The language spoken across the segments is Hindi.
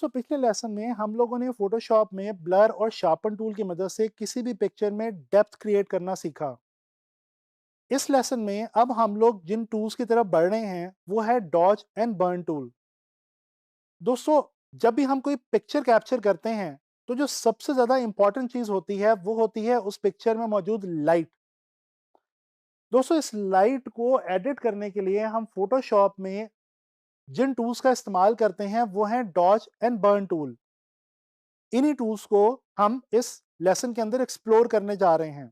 दोस्तों पिछले लेसन में हम लोगों ने फोटोशॉप में ब्लर और शार्पन टूल की मदद से किसी भी पिक्चर में डेप्थ क्रिएट करना सीखा। इस लेसन में अब हम लोग जिन टूल्स की तरफ बढ़ रहे हैं वो है डॉज एंड बर्न टूल। दोस्तों जब भी हम कोई पिक्चर कैप्चर करते हैं तो जो सबसे ज्यादा इंपॉर्टेंट चीज होती है वो होती है उस पिक्चर में मौजूद लाइट। दोस्तों इस लाइट को एडिट करने के लिए हम फोटोशॉप में जिन टूल्स का इस्तेमाल करते हैं वो हैं डॉज एंड बर्न टूल। इन्हीं टूल्स को हम इस लेसन के अंदर एक्सप्लोर करने जा रहे हैं।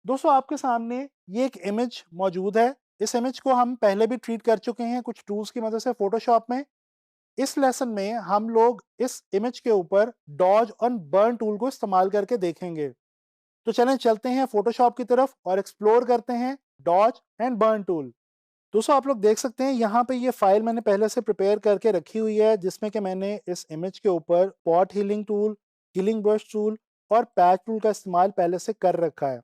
दोस्तों आपके सामने ये एक इमेज मौजूद है। इस इमेज को हम पहले भी ट्रीट कर चुके हैं कुछ टूल्स की मदद से फोटोशॉप में। इस लेसन में हम लोग इस इमेज के ऊपर डॉज और बर्न टूल को इस्तेमाल करके देखेंगे। तो चलें चलते हैं फोटोशॉप की तरफ और एक्सप्लोर करते हैं डॉज एंड बर्न टूल। दोस्तों आप लोग देख सकते हैं यहाँ पे ये फाइल मैंने पहले से प्रिपेयर करके रखी हुई है जिसमें कि मैंने इस इमेज के ऊपर pot healing tool, healing brush tool और पैच टूल का इस्तेमाल पहले से कर रखा है।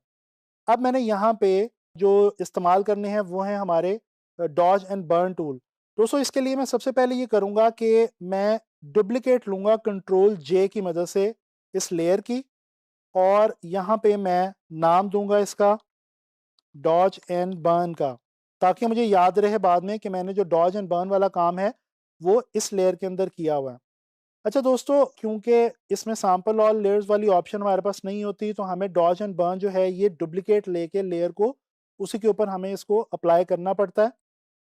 अब मैंने यहाँ पे जो इस्तेमाल करने हैं वो हैं हमारे डॉज एंड बर्न टूल। दोस्तों इसके लिए मैं सबसे पहले ये करूँगा कि मैं डुप्लीकेट लूँगा कंट्रोल जे की मदद से इस लेयर की, और यहाँ पे मैं नाम दूंगा इसका डॉज एंड बर्न का, ताकि मुझे याद रहे बाद में कि मैंने जो डॉज एंड बर्न वाला काम है वो इस लेयर के अंदर किया हुआ है। अच्छा दोस्तों, क्योंकि इसमें सैंपल और लेयर्स वाली ऑप्शन हमारे पास नहीं होती तो हमें डॉज एंड बर्न जो है ये डुप्लीकेट लेके लेयर को उसी के ऊपर हमें इसको अप्लाई करना पड़ता है।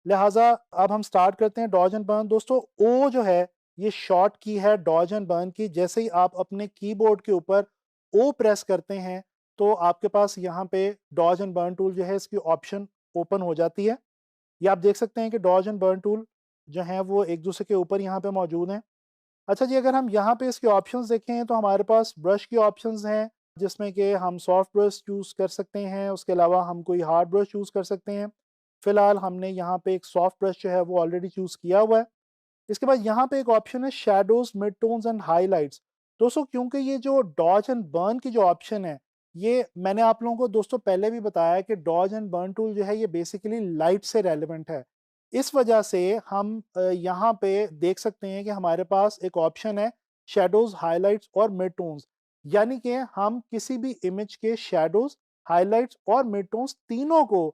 लिहाजा अब हम स्टार्ट करते हैं डॉज एंड बर्न। दोस्तों ओ जो है ये शॉर्ट की है डॉज एंड बर्न की। जैसे ही आप अपने कीबोर्ड के ऊपर ओ प्रेस करते हैं तो आपके पास यहाँ पे डॉज एंड बर्न टूल जो है इसकी ऑप्शन ओपन हो जाती है। ये आप देख सकते हैं कि डॉज एंड बर्न टूल जो हैं वो एक दूसरे के ऊपर यहाँ पे मौजूद हैं। अच्छा जी, अगर हम यहाँ पे इसके ऑप्शंस देखें तो हमारे पास ब्रश की ऑप्शंस हैं जिसमें कि हम सॉफ्ट ब्रश चूज़ कर सकते हैं, उसके अलावा हम कोई हार्ड ब्रश चूज़ कर सकते हैं। फिलहाल हमने यहाँ पे एक सॉफ्ट ब्रश जो है वो ऑलरेडी चूज़ किया हुआ है। इसके बाद यहाँ पे एक ऑप्शन है shadows, mid tones and highlights. दोस्तों क्योंकि ये जो डॉज एंड बर्न की जो ऑप्शन है ये मैंने आप लोगों को दोस्तों पहले भी बताया कि डॉज एंड बर्न टूल जो है ये बेसिकली लाइट से रेलिवेंट है। इस वजह से हम यहाँ पे देख सकते हैं कि हमारे पास एक ऑप्शन है शैडोज, हाइलाइट्स और मिड टोन्स। यानी कि हम किसी भी इमेज के शैडोज, हाइलाइट्स और मिड टोन्स तीनों को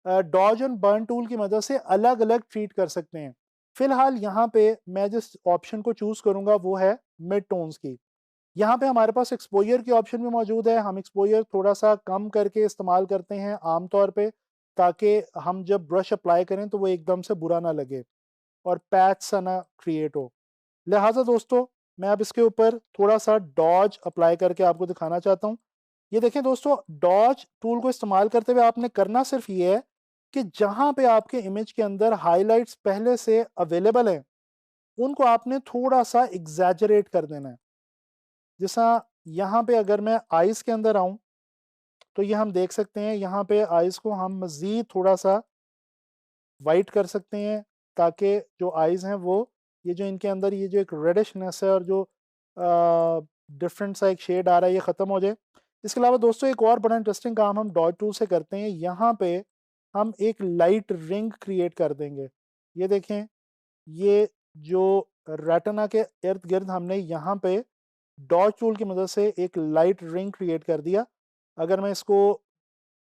डॉज एंड बर्न टूल की मदद से अलग अलग ट्रीट कर सकते हैं। फिलहाल यहाँ पे मैं जिस ऑप्शन को चूज करूंगा वो है मिड टोन्स की। यहाँ पे हमारे पास एक्सपोजर की ऑप्शन भी मौजूद है। हम एक्सपोजर थोड़ा सा कम करके इस्तेमाल करते हैं आमतौर पे, ताकि हम जब ब्रश अप्लाई करें तो वो एकदम से बुरा ना लगे और पैच सा ना क्रिएट हो। लिहाजा दोस्तों मैं अब इसके ऊपर थोड़ा सा डॉज अप्लाई करके आपको दिखाना चाहता हूँ। ये देखें दोस्तों, डॉज टूल को इस्तेमाल करते हुए आपने करना सिर्फ ये है कि जहाँ पे आपके इमेज के अंदर हाइलाइट्स पहले से अवेलेबल हैं उनको आपने थोड़ा सा एग्जैजरेट कर देना है। जैसा यहाँ पे अगर मैं आइज़ के अंदर आऊँ तो ये हम देख सकते हैं यहाँ पे आइज़ को हम मज़ीद थोड़ा सा वाइट कर सकते हैं, ताकि जो आइज़ हैं वो ये जो इनके अंदर ये जो एक रेडिशनेस है और जो डिफरेंट सा एक शेड आ रहा है ये ख़त्म हो जाए। इसके अलावा दोस्तों एक और बड़ा इंटरेस्टिंग काम हम डॉट टूल से करते हैं। यहाँ पे हम एक लाइट रिंग क्रिएट कर देंगे। ये देखें, ये जो रेटिना के इर्द गिर्द हमने यहाँ पे डॉट टूल की मदद से एक लाइट रिंग क्रिएट कर दिया। अगर मैं इसको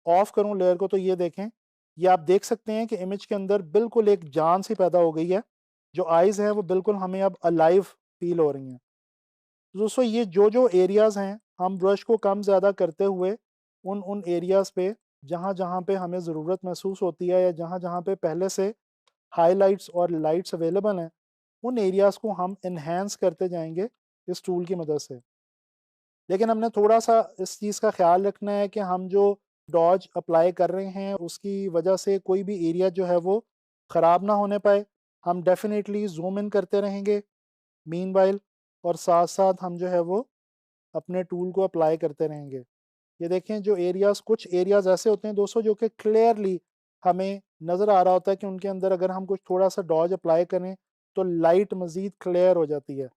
ऑफ करूँ लेयर को तो ये देखें, ये आप देख सकते हैं कि इमेज के अंदर बिल्कुल एक जान सी पैदा हो गई है। जो आइज़ हैं वो बिल्कुल हमें अब अलाइव फील हो रही हैं। तो दोस्तों ये जो जो एरियाज़ हैं हम ब्रश को कम ज़्यादा करते हुए उन उन एरियाज़ पे जहाँ जहाँ पे हमें ज़रूरत महसूस होती है या जहाँ जहाँ पे पहले से हाइलाइट्स और लाइट्स अवेलेबल हैं उन एरियाज़ को हम इन्हेंस करते जाएंगे इस टूल की मदद से। लेकिन हमने थोड़ा सा इस चीज़ का ख्याल रखना है कि हम जो डॉज अप्लाई कर रहे हैं उसकी वजह से कोई भी एरिया जो है वो ख़राब ना होने पाए। हम डेफिनेटली ज़ूम इन करते रहेंगे मीनवाइल, और साथ साथ हम जो है वो अपने टूल को अप्लाई करते रहेंगे। ये देखें, जो एरियाज़ कुछ एरियाज़ ऐसे होते हैं दोस्तों जो कि क्लियरली हमें नज़र आ रहा होता है कि उनके अंदर अगर हम कुछ थोड़ा सा डॉज अप्लाई करें तो लाइट मज़ीद क्लियर हो जाती है।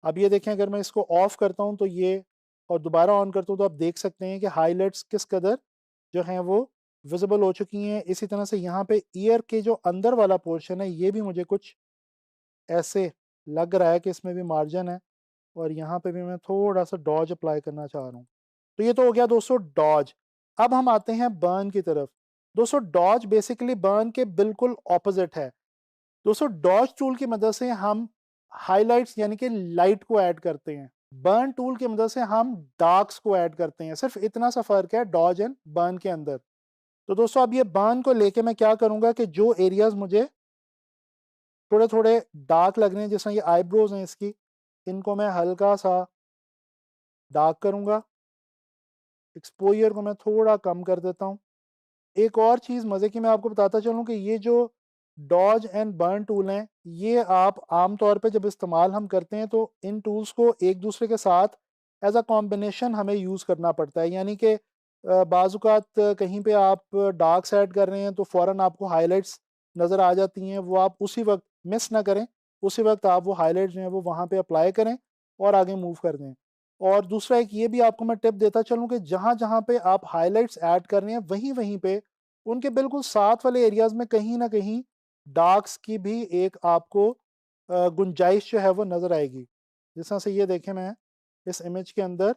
अब ये देखें, अगर मैं इसको ऑफ करता हूँ तो ये, और दोबारा ऑन करता हूँ तो आप देख सकते हैं कि हाइलाइट्स किस कदर जो हैं वो विजिबल हो चुकी हैं। इसी तरह से यहाँ पे ईयर के जो अंदर वाला पोर्शन है ये भी मुझे कुछ ऐसे लग रहा है कि इसमें भी मार्जिन है और यहाँ पे भी मैं थोड़ा सा डॉज अप्लाई करना चाह रहा हूँ। तो ये तो हो गया दोस्तों डॉज। अब हम आते हैं बर्न की तरफ। दोस्तों डॉज बेसिकली बर्न के बिल्कुल ऑपोजिट है। दोस्तों डॉज टूल की मदद से हम हाइलाइट्स यानी कि लाइट को ऐड करते हैं। बर्न टूल की मदद से हम डार्क्स को ऐड करते हैं। सिर्फ इतना सा फर्क है डॉज एंड बर्न के अंदर। तो दोस्तों अब ये बर्न को लेके मैं क्या करूंगा कि जो एरियाज मुझे थोड़े थोड़े डार्क लग रहे हैं, जैसे ये आईब्रोज हैं इसकी, इनको मैं हल्का सा डार्क करूंगा। एक्सपोजर को मैं थोड़ा कम कर देता हूँ। एक और चीज़ मज़े की मैं आपको बताता चलूँ कि ये जो डॉज एंड बर्न टूल हैं, ये आप आम तौर पे जब इस्तेमाल हम करते हैं तो इन टूल्स को एक दूसरे के साथ एज अ कॉम्बिनेशन हमें यूज़ करना पड़ता है। यानी कि बाज़ कहीं पे आप डार्क्स ऐड कर रहे हैं तो फ़ौरन आपको हाइलाइट्स नज़र आ जाती हैं, वो आप उसी वक्त मिस ना करें। उसी वक्त आप वो हाइलाइट्स जो हैं वो वहाँ पे अप्लाई करें और आगे मूव कर दें। और दूसरा एक ये भी आपको मैं टिप देता चलूँ कि जहाँ-जहाँ पे आप हाइलाइट्स ऐड कर रहे हैं, वहीं-वहीं पे उनके बिल्कुल साथ वाले एरियाज़ में कहीं न कहीं डार्क्स की भी एक आपको गुंजाइश जो है वो नज़र आएगी। जिस तरह से ये देखें, मैं इस इमेज के अंदर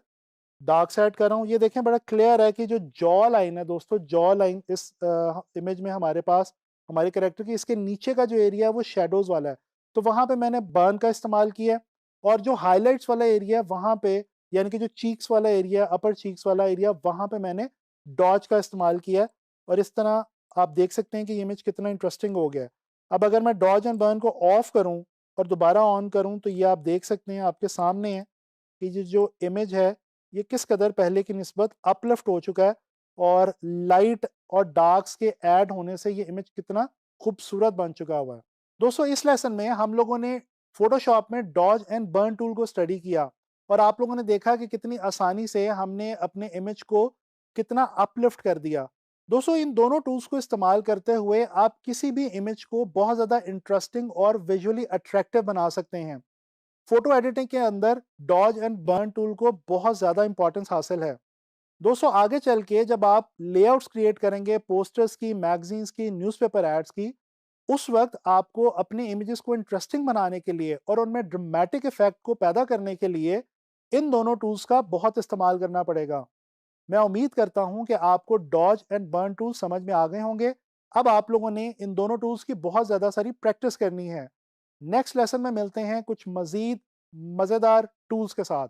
डार्क्स ऐड कर रहा हूँ। ये देखें बड़ा क्लियर है कि जो जॉ लाइन है दोस्तों, जॉ लाइन इस इमेज में हमारे पास हमारे कैरेक्टर की, इसके नीचे का जो एरिया है वो शैडोज़ वाला है। तो वहाँ पे मैंने बर्न का इस्तेमाल किया है और जो हाइलाइट्स वाला एरिया है वहाँ पे, यानी कि जो चीक्स वाला एरिया, अपर चीक्स वाला एरिया, वहाँ पे मैंने डॉज का इस्तेमाल किया है। और इस तरह आप देख सकते हैं कि ये इमेज कितना इंटरेस्टिंग हो गया है। अब अगर मैं डॉज एंड बर्न को ऑफ करूँ और दोबारा ऑन करूँ तो ये आप देख सकते हैं, आपके सामने है कि ये जो इमेज है ये किस कदर पहले की निस्बत अपलिफ्ट हो चुका है और लाइट और डार्क्स के ऐड होने से ये इमेज कितना खूबसूरत बन चुका हुआ है। दोस्तों इस लेसन में हम लोगों ने फोटोशॉप में डॉज एंड बर्न टूल को स्टडी किया और आप लोगों ने देखा कि कितनी आसानी से हमने अपने इमेज को कितना अपलिफ्ट कर दिया। दोस्तों इन दोनों टूल्स को इस्तेमाल करते हुए आप किसी भी इमेज को बहुत ज़्यादा इंटरेस्टिंग और विजुअली अट्रैक्टिव बना सकते हैं। फोटो एडिटिंग के अंदर डॉज एंड बर्न टूल को बहुत ज़्यादा इंपॉर्टेंस हासिल है। दोस्तों आगे चल के जब आप लेआउट्स क्रिएट करेंगे पोस्टर्स की, मैगजीन्स की, न्यूज़पेपर एड्स की, उस वक्त आपको अपने इमेजेस को इंटरेस्टिंग बनाने के लिए और उनमें ड्रामेटिक इफेक्ट को पैदा करने के लिए इन दोनों टूल्स का बहुत इस्तेमाल करना पड़ेगा। मैं उम्मीद करता हूं कि आपको डॉज एंड बर्न टूल समझ में आ गए होंगे। अब आप लोगों ने इन दोनों टूल्स की बहुत ज़्यादा सारी प्रैक्टिस करनी है। नेक्स्ट लेसन में मिलते हैं कुछ मज़ीद मज़ेदार टूल्स के साथ।